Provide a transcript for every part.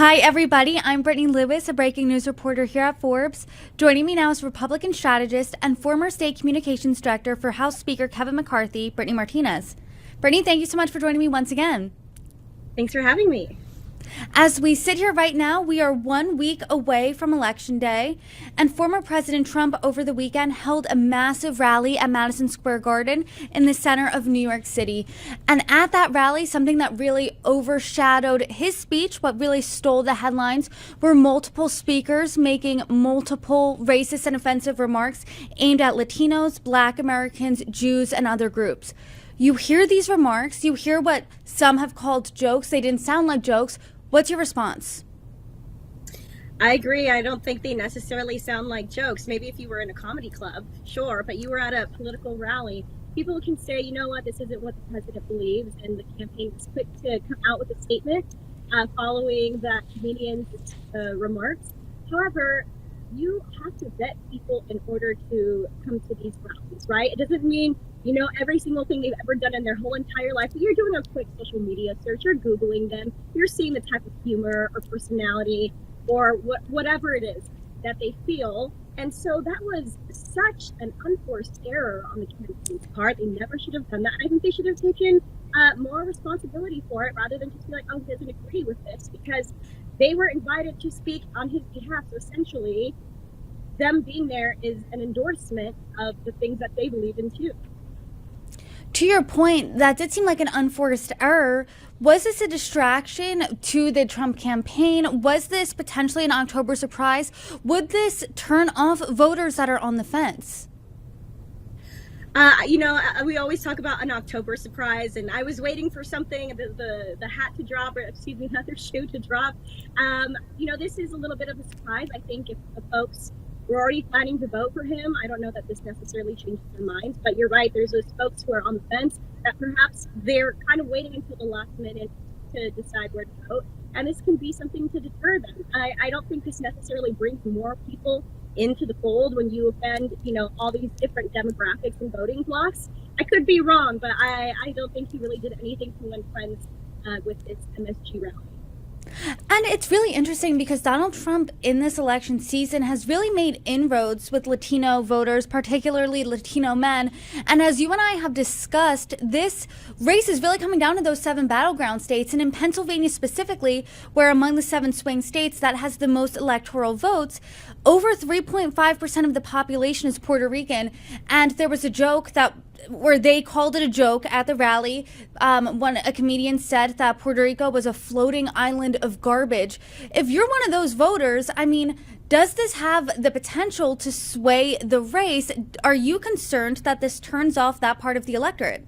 Hi, everybody. I'm Brittany Lewis, a breaking news reporter here at Forbes. Joining me now is Republican strategist and former state communications director for House Speaker Kevin McCarthy, Brittany Martinez. Brittany, thank you so much for joining me once again. Thanks for having me. As we sit here right now, we are 1 week away from Election Day, and former President Trump over the weekend held a massive rally at Madison Square Garden in the center of New York City. And at that rally, something that really overshadowed his speech, what really stole the headlines, were multiple speakers making multiple racist and offensive remarks aimed at Latinos, Black Americans, Jews, and other groups. You hear these remarks, you hear what some have called jokes. They didn't sound like jokes. What's your response? I agree. I don't think they necessarily sound like jokes. Maybe if you were in a comedy club, sure, but you were at a political rally. People can say, you know what, this isn't what the president believes, and the campaign was quick to come out with a statement following that comedian's remarks. However, you have to vet people in order to come to these rallies, right? It doesn't mean you know every single thing they've ever done in their whole entire life. You're doing a quick social media search, you're Googling them, you're seeing the type of humor or personality or whatever it is that they feel. And so that was such an unforced error on the campaign's part. They never should have done that. I think they should have taken more responsibility for it rather than just be like, oh, he doesn't agree with this, because they were invited to speak on his behalf. So essentially, them being there is an endorsement of the things that they believe in too. To your point, that did seem like an unforced error. Was this a distraction to the Trump campaign? Was this potentially an October surprise? Would this turn off voters that are on the fence? We always talk about an October surprise, and I was waiting for something, the hat to drop, or excuse me, another shoe to drop. This is a little bit of a surprise. I think if the folks were already planning to vote for him, I don't know that this necessarily changes their minds, but you're right, there's those folks who are on the fence that perhaps they're kind of waiting until the last minute to decide where to vote, and this can be something to deter them. I don't think this necessarily brings more people into the fold when you offend, all these different demographics and voting blocks. I could be wrong, but I don't think he really did anything to win friends with this MSG rally. And it's really interesting because Donald Trump in this election season has really made inroads with Latino voters, particularly Latino men. And as you and I have discussed, this race is really coming down to those 7 battleground states. And in Pennsylvania specifically, where among the 7 swing states that has the most electoral votes, over 3.5% of the population is Puerto Rican. And there was a joke where they called it a joke at the rally when a comedian said that Puerto Rico was a floating island of garbage. If you're one of those voters, does this have the potential to sway the race? Are you concerned that this turns off that part of the electorate?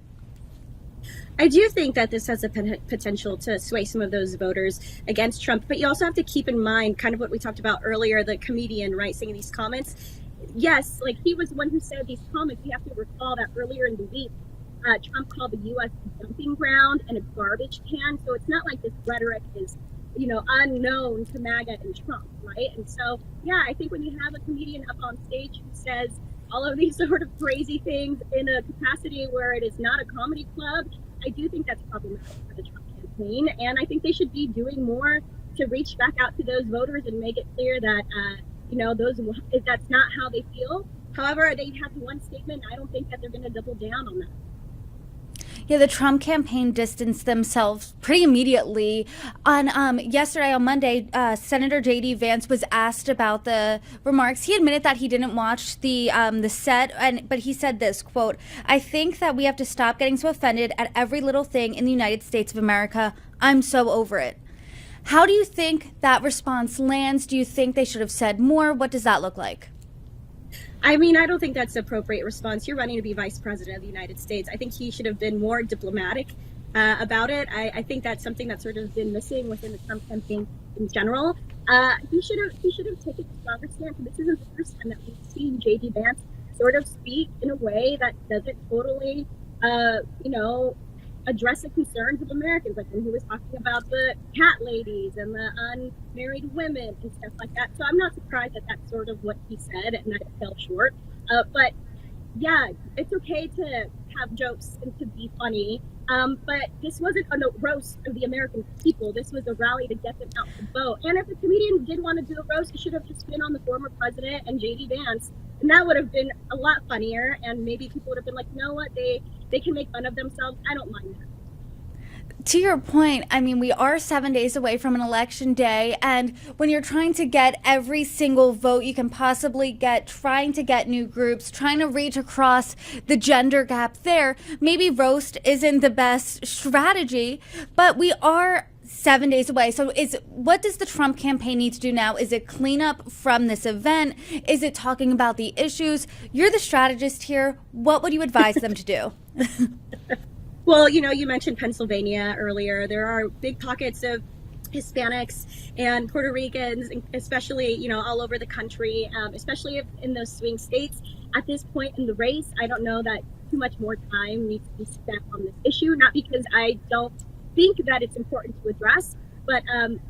I do think that this has a potential to sway some of those voters against Trump, but you also have to keep in mind kind of what we talked about earlier, the comedian, right, saying these comments. Yes, like he was the one who said these comments. We have to recall that earlier in the week, Trump called the U.S. a dumping ground and a garbage can. So it's not like this rhetoric is, unknown to MAGA and Trump, right? And so, yeah, I think when you have a comedian up on stage who says all of these sort of crazy things in a capacity where it is not a comedy club, I do think that's problematic for the Trump campaign. And I think they should be doing more to reach back out to those voters and make it clear that, that's not how they feel. However, they have one statement. I don't think that they're going to double down on that. Yeah, the Trump campaign distanced themselves pretty immediately. Yesterday, on Monday, Senator J.D. Vance was asked about the remarks. He admitted that he didn't watch the set, but he said this, quote, "I think that we have to stop getting so offended at every little thing in the United States of America. I'm so over it." How do you think that response lands? Do you think they should have said more? What does that look like? I don't think that's the appropriate response. You're running to be vice president of the United States. I think he should have been more diplomatic about it. I think that's something that's sort of been missing within the Trump campaign in general. He should have taken a stronger stance. This isn't the first time that we've seen J.D. Vance sort of speak in a way that doesn't totally, address the concerns of Americans, like when he was talking about the cat ladies and the unmarried women and stuff like that. So I'm not surprised that that's sort of what he said and that it fell short. But yeah, it's okay to have jokes and to be funny. But this wasn't a roast of the American people. This was a rally to get them out to vote. And if the comedian did want to do a roast, he should have just been on the former president and JD Vance. And that would have been a lot funnier. And maybe people would have been like, you know what, they can make fun of themselves. I don't mind that. To your point, I mean, we are 7 days away from an election day, and when you're trying to get every single vote you can possibly get, trying to get new groups, trying to reach across the gender gap there, maybe roast isn't the best strategy, but we are 7 days away. So what does the Trump campaign need to do now? Is it clean up from this event? Is it talking about the issues? You're the strategist here. What would you advise them to do? Well, you mentioned Pennsylvania earlier. There are big pockets of Hispanics and Puerto Ricans, especially, all over the country, especially in those swing states. At this point in the race, I don't know that too much more time needs to be spent on this issue, not because I don't think that it's important to address, but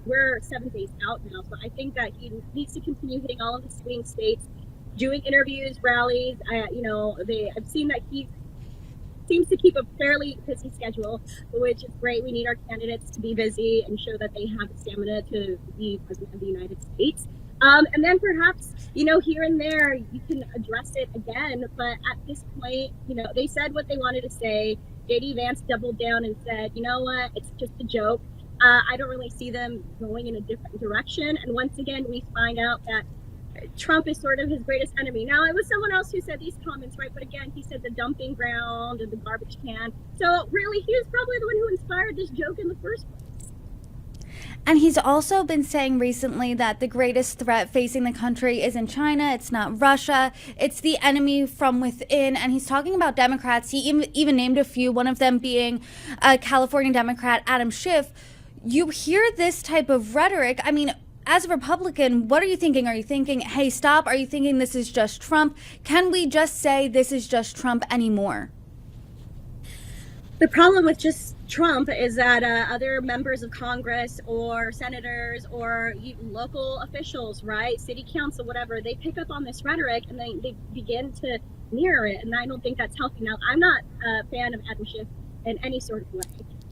we're 7 days out now. So I think that he needs to continue hitting all of the swing states, doing interviews, rallies. I've seen that he seems to keep a fairly busy schedule, which is great. We need our candidates to be busy and show that they have the stamina to be president of the United States. And then perhaps, here and there, you can address it again. But at this point, they said what they wanted to say. JD Vance doubled down and said, you know what, it's just a joke. I don't really see them going in a different direction. And once again, we find out that Trump is sort of his greatest enemy. Now, it was someone else who said these comments, right? But again, he said the dumping ground and the garbage can. So really, he was probably the one who inspired this joke in the first place. And he's also been saying recently that the greatest threat facing the country isn't China, it's not Russia, it's the enemy from within. And he's talking about Democrats. He even named a few, one of them being California Democrat Adam Schiff. You hear this type of rhetoric. I mean, as a Republican, what are you thinking? Are you thinking, hey, stop? Are you thinking this is just Trump? Can we just say this is just Trump anymore? The problem with just Trump is that other members of Congress or senators or local officials, right, city council, whatever, they pick up on this rhetoric and they begin to mirror it. And I don't think that's healthy. Now, I'm not a fan of Adam Schiff in any sort of way.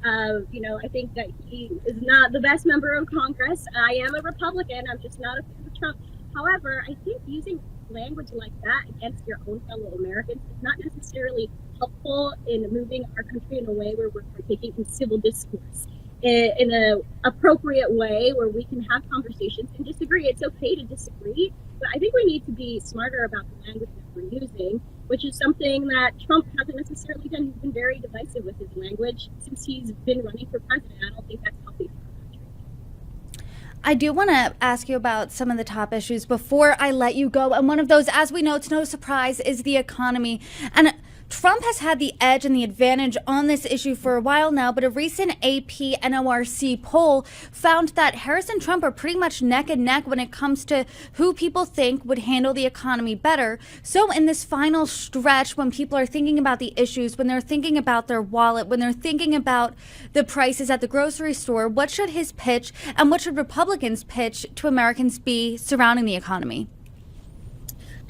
I think that he is not the best member of Congress. I am a Republican. I'm just not a fan of Trump. However, I think using language like that against your own fellow Americans is not necessarily helpful in moving our country in a way where we're partaking in civil discourse in an appropriate way where we can have conversations and disagree. It's okay to disagree, but I think we need to be smarter about the language that we're using, which is something that Trump hasn't necessarily done. He's been very divisive with his language since he's been running for president. I don't think that's healthy for our country. I do want to ask you about some of the top issues before I let you go. And one of those, as we know, it's no surprise, is the economy. And Trump has had the edge and the advantage on this issue for a while now, but a recent AP NORC poll found that Harris and Trump are pretty much neck and neck when it comes to who people think would handle the economy better. So in this final stretch, when people are thinking about the issues, when they're thinking about their wallet, when they're thinking about the prices at the grocery store, what should his pitch and what should Republicans pitch to Americans be surrounding the economy?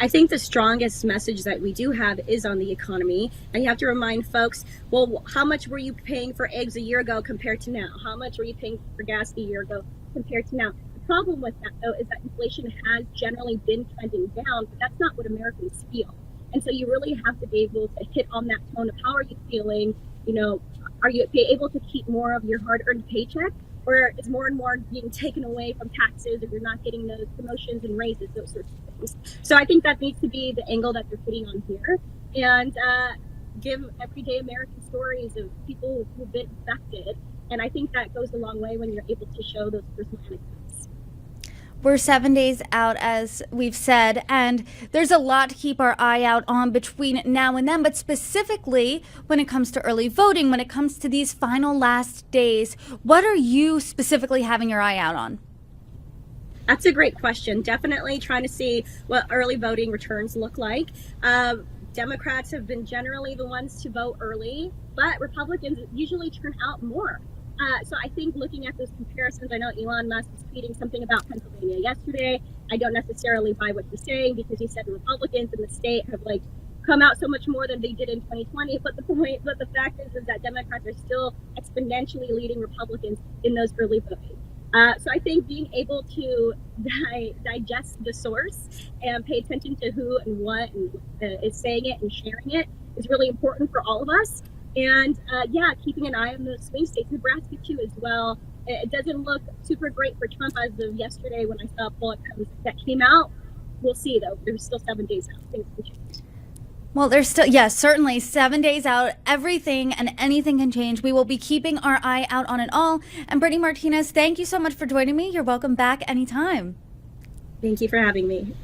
I think the strongest message that we do have is on the economy. And you have to remind folks, well, how much were you paying for eggs a year ago compared to now? How much were you paying for gas a year ago compared to now? The problem with that, though, is that inflation has generally been trending down, but that's not what Americans feel. And so you really have to be able to hit on that tone of how are you feeling? Are you able to keep more of your hard-earned paycheck? Or is more and more being taken away from taxes, or you're not getting those promotions and raises, those sorts of things. So I think that needs to be the angle that they're hitting on here, and give everyday American stories of people who've been affected. And I think that goes a long way when you're able to show those personal anecdotes. We're 7 days out, as we've said, and there's a lot to keep our eye out on between now and then, but specifically when it comes to early voting, when it comes to these final last days, what are you specifically having your eye out on? That's a great question. Definitely trying to see what early voting returns look like. Democrats have been generally the ones to vote early, but Republicans usually turn out more. So I think looking at those comparisons, I know Elon Musk is tweeting something about Pennsylvania yesterday. I don't necessarily buy what he's saying because he said the Republicans in the state have come out so much more than they did in 2020. But the fact is that Democrats are still exponentially leading Republicans in those early voting. So I think being able to digest the source and pay attention to who and what is saying it and sharing it is really important for all of us. And keeping an eye on those swing states, Nebraska too as well. It doesn't look super great for Trump as of yesterday when I saw a poll that came out. We'll see though. There's still 7 days out. Things can change. Well, there's still, yes, certainly 7 days out. Everything and anything can change. We will be keeping our eye out on it all. And Brittany Martinez, thank you so much for joining me. You're welcome back anytime. Thank you for having me.